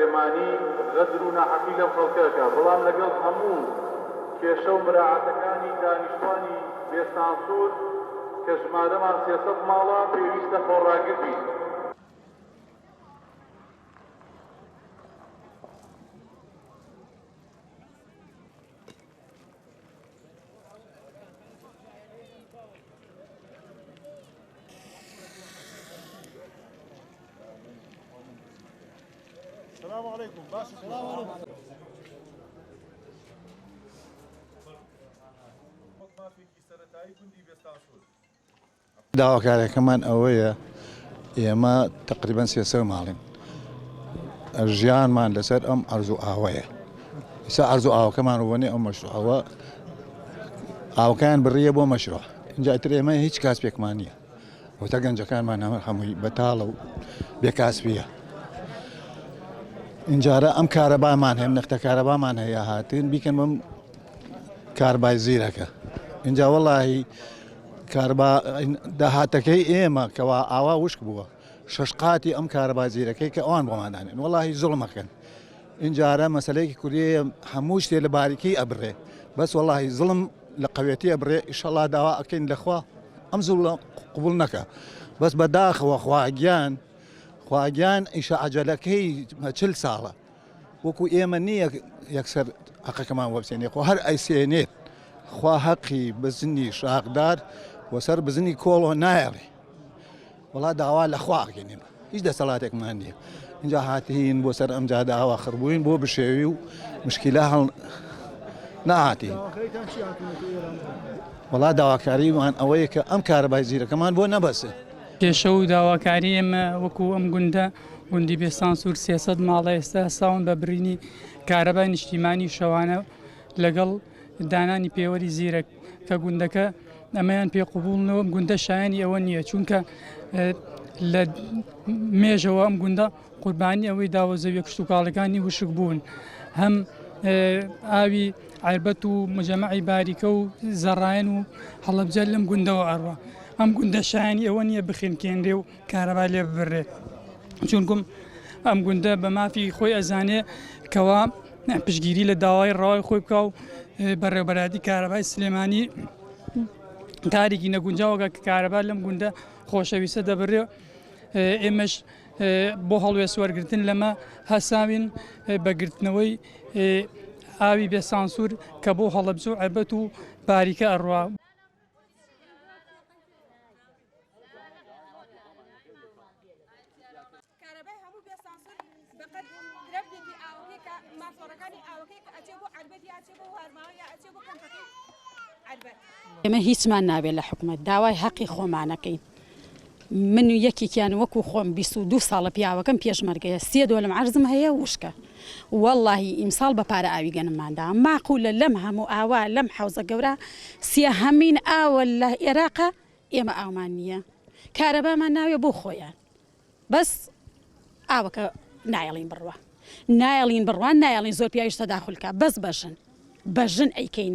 پەیمانی غەدر و ناحەقی لەم خەڵکەکە بەڵام لەگەڵ هەموو کێشە و مراعاتەکانی دانیشتوانی بێسانسور کە ژمارەمان 300 ماڵە پێویستە خۆڕاگر بین. السلام عليكم. باشا السلام عليكم. داواکاریەکەمان ئەوەیە ئێمە تقریباً 300 ماڵین ژیانمان لەسەر ئەم ئەرزوو ئاوەیە ئێستا ئەرزوو ئاوەکەمان ڕوانێ ئەم مەشروعەوە ئاوەکان بڕیە بۆ مەشروع اینجا ئیتر ئێمە هیچ کاسبێکمان نییە وەتە گەنجەکانمان هەمووی بەتاڵە و بێکاسبیە اینجارە ئەم کارەبامان هەیە نەختە کارەبامان هەیە هاتین بیکەن بەم کاربای زیرەکە اینجا وەڵاهی داهاتەکەی ئێمە کەوا ئاوا وشک بووە شەشقاتی ئەم کارەبای زیرەکەی کە ئەوان بۆماندانێن وەڵاهی زوڵمەکەن اینجارە مەسەلەیەکی کوردیە هەموو شتێ لە باریکی ئەبڕێ بەس وەڵاهی زڵم لە قەوێتی ئەبڕێ ئیشەڵڵا داوا ئەکەین لەخوا ئەم زوڵە قبول نەکە بەس بەداخەوە خواگیان ئیشە عەجەلەکەی 40 ساڵە وەکو ئێمە نییە یەکسەر حەقەکەمان وەبسێنێ خۆ هەر ئەیسێنێت خوا حەقی بزنی شاقدار وەسەر بزنی کۆڵۆ نایەڵێ وڵا داوا لە خواگەنێمە هیچ دەسەڵاتێکمان نییە اینجا هاتین بۆ سەر ئەمجا داوا خڕبووین بۆ بشێوی و مشکیلا هەڵ نەهاتین وڵا داواکاریمان ئەوەیە کە ئەم کارەبای زیرەکەمان بۆ نەبەسێ کێشە و داواکاری ئێمە وەکو ئەم گوندی بێسانسور 300 ماڵە ئێستا ساون بە برینی کارەبای نیشتیمانی شەوانە لەگەڵ دانانی پێوەری زیرەک کە گوندەکە ئەمەیان پێ قبولنەوە گوندە شایانی ئەوە نییە چونکە لە مێژەوە ئەم گوندە قوربانی ئەوەی داوەزەویە کشتتوکاڵەکانی وشک بوون هەم ئاوی عیربەت و مجەمەعی باریکە و زەڕایەن و هەڵەبجە لەم گوندەوە ئەڕوە ئەم گوندە شایانی ئەوە نییە بخێنکێنرێ و کارەبا لێ ببڕێ چونکم ئەم گوندە بە مافی خۆی ئەزانێ کەوا پشگیری لە داوای ڕاوی خۆی بکە و بەڕێوەبەراتی کارەبای سلێمانی کارێکی نەگونجاوەکە کە کارەبا لەم گوندە خۆشەویستە دەبڕێ ئێمەش بۆ هەڵوێست وەرگرتن لەمە هەساوین بەگرتنەوەی ئاوی بێسانسور کە بۆ هەڵەبجە و عیربەت و باریکە ئەڕوا ئێمە هیچمان ناوێت لە حکومەت داوای حەقی خۆمانەکەین من و یەکێکیان وەکو خۆم 22 ساڵە پیاوەکەم پێشمەرگەیە 3 دۆلم عەرزم هەیە وشکە وەڵڵاهی ئیمساڵ بە پارە ئاوی گەنمماندا ماقولە لەم هەموو ئاوا لەم حەوزە گەورە سێهەمین ئاوە لە عێراقە ئێمە ئاومان نییە کارەبامان ناوێ بۆ خۆیان بەس ئاوەکە نایەڵین بڕوە نایەڵین بڕوان نایەڵین زۆر پیاویش تەداخولکە بەس بەژن ئەیکەین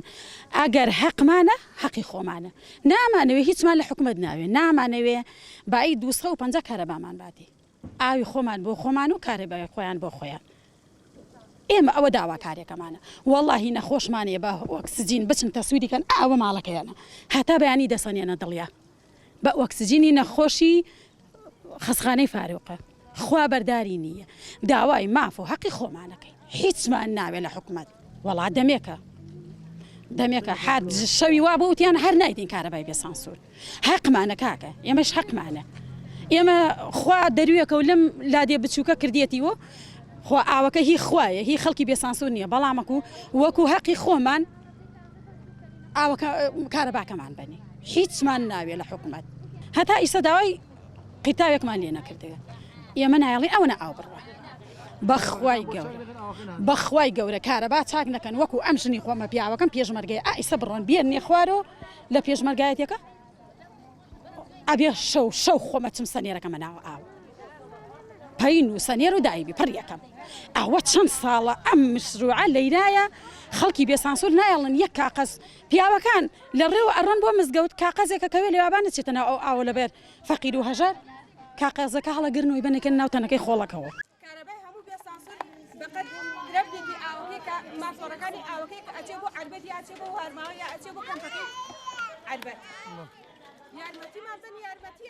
ئەگەر حەقمانە حەقی خۆمانە نامانەوێ هیچمان لە حکومەت ناوێ نامانەوێ بای 250 کارەبامان باتی ئاوی خۆمان بۆ خۆمان و کارەبای خۆیان بۆ خۆیان ئێمە ئەوە داواکارێکەمانە وەڵڵاهی نەخۆشمانەیە بە ئۆکسجین بچن تەسویریکەن ئاوە ماڵەکەیانە هەتا بەیانی دەسەنێنە دڵیا بە ئۆکسجینی نەخۆشی خەسخانەی فاروقە خوا بەرداری نییە داوای ماف و حەقی خۆمانەکەین هیچمان ناوێ لە حکومەت وەڵا دەمێکە حد شەوی وا بۆ وتیان هەر نایدین کارەبای بێسانسور حەقمانە کاکە ئێمەش حەقمانە ئێمە خوا دەرویەکە و لەم لادێ بچووکە کردێتیوە خوا ئاوەکە هی خوایە هی خەڵکی بێسانسور نییە بەڵامەکو وەکو حەقی خۆمان ئاوەکە کارەباکەمان بنی هیچمان ناوێ لە حکومەت هەتا ئیسە داوای قیتاوێکمان لێ نەکردەوە ئێمە نایڵین ئەوە نە ئاو بڕوە بەخوای گەورە کارەبا چاک نەکەن وەکو ئەم ژنی خۆمە پیاوەکەم پێشمەرگەی ئیسە بڕۆن بێنێ خوارەوە لە پێشمەرگایەتێکە ئەبێ شەو خۆمە چم سەنێرەکەمە ناوە ئاو پەین و سەنێر و دایبی پڕیەکەم ئەوە چەند ساڵە ئەم مشروعە لەیرایە خەڵکی بێسانسور نایڵن یەک کاقەز پیاوەکان لە ڕێوە ئەڕۆن بۆ مزگەوت کاقەزێکە کەوێ لێوابانە چێتە ناو ئەو ئاوە لەبێر فەقیر و هەژار کاقەزەکە هەڵەگرن و بنێکن ناو تەنەکەی خۆڵەکەەوە فقط دربني أوكيك ما فرقاني أوكيك أجيبه عربتي أجيبه هرماوي أجيبه كم فكي عربت يا عربتي ما تني عربتي